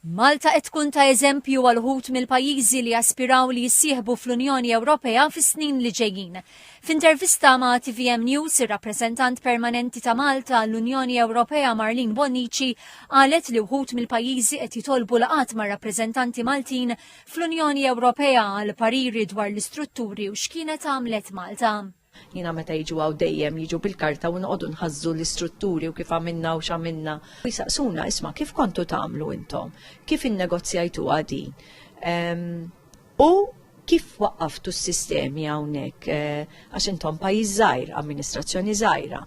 Malta qed tkun ta' eżempju għal wħud mill-pajjiżi li jaspiraw li jissieħbu fl-Unjoni Ewropea fis-snin li ġejjin. F'intervista ma' TVM News, ir-rappreżentant permanenti ta' Malta l-Unjoni Ewropea Marlene Bonnici qalet li wħud mill-pajjiżi qed jitolbu laqgħat ma' rappreżentanti Maltin fl-Unjoni Ewropea għal pariri dwar l-istrutturi u x'kienet għamlet Malta. Jina meta jiġu għaw dejjem jiġu bil-karta u nqogħdu nħazzu l-istrutturi u kif għamilna u x'għamilna. Jisaqsuna, isma' kif kontu tagħmlu intom? Kif innegozjajtu din? U kif waqqaftu s-sistemi hawnhekk għax intom pajjiż żgħir, amministrazzjoni żgħira.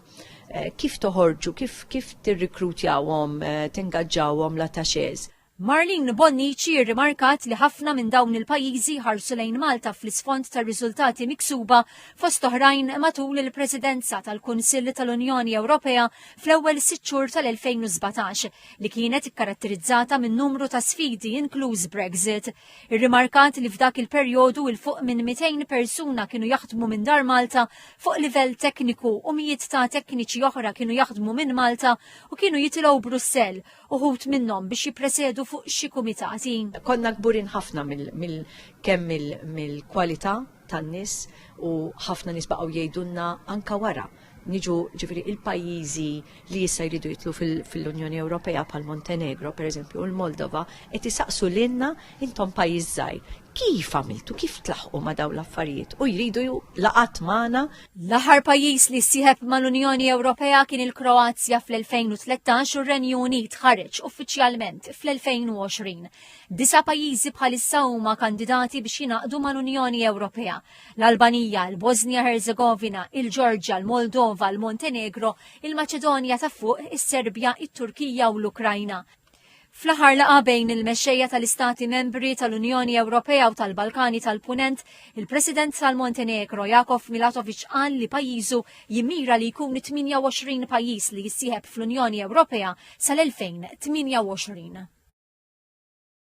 Kif toħorġu, kif tirrikrutjawhom, tingaġġawhom l-attaxxees? Marlene Bonnici rrimarkat li ħafna minn dawn il-pajjiżi ħarsu lejn Malta fl-isfond tar-riżultati miksuba fost oħrajn matul il-Presidenza tal-Kunsill tal-Unjoni Ewropea fl-ewwel 6 xhur tal-2017 li kienet ikkaratterizzata minn numru ta' sfidi inkluż Brexit. Irrimarkat li f'dak il-perjodu il fuq minn 200 persuna kienu jaħdmu minn dar Malta fuq livell tekniku u mijiet ta' tekniċi oħra kienu jaħdmu minn Malta u kienu jitilgħu Brussell uħud minnhom biex jippresiedu fuq xi kumitati. Konna kburin ħafna kemm mill-kwalità tan-nies u ħafna nies baqgħu jgħidulna anka wara. Niġu ġifieri il-pajjiżi li issa jridu jitlu fil-Unjoni Ewropea bħal Montenegro, pereżempju, u l-Moldova, qed isaqsu lilna intom pajjiż żgħir. Kif għamiltu, kif tlaħqu ma' dawn l-affarijiet u jridu laqat magħna. L-aħħar pajjiż li ssieħeb mal-Unjoni Ewropea kien il-Kroazja fl-2013 u r-Renju Unit ħareġ uffiċjalment fl-2020. 9 pajjiżi bħalissa huma kandidati biex jingħaqdu mal-Unjoni Ewropea. L-Albanija, l-Bosnia Herzegovina, il-Ġorġja, l-Moldova, l-Montenegro, il-Maċedonja ta' fuq, is-Serbja, it-Turkija u l-Ukrajna. Fl-aħħar laqa bejn il-mexxejja tal-Istati Membri tal-Unjoni Ewropea u tal-Balkani tal-Punent, il-President tal-Montenegro Jakov Milatovic qal li pajjiżu jimmira li jkun 28 pajjiż li jissieħeb fl-Unjoni Ewropea sal-2028.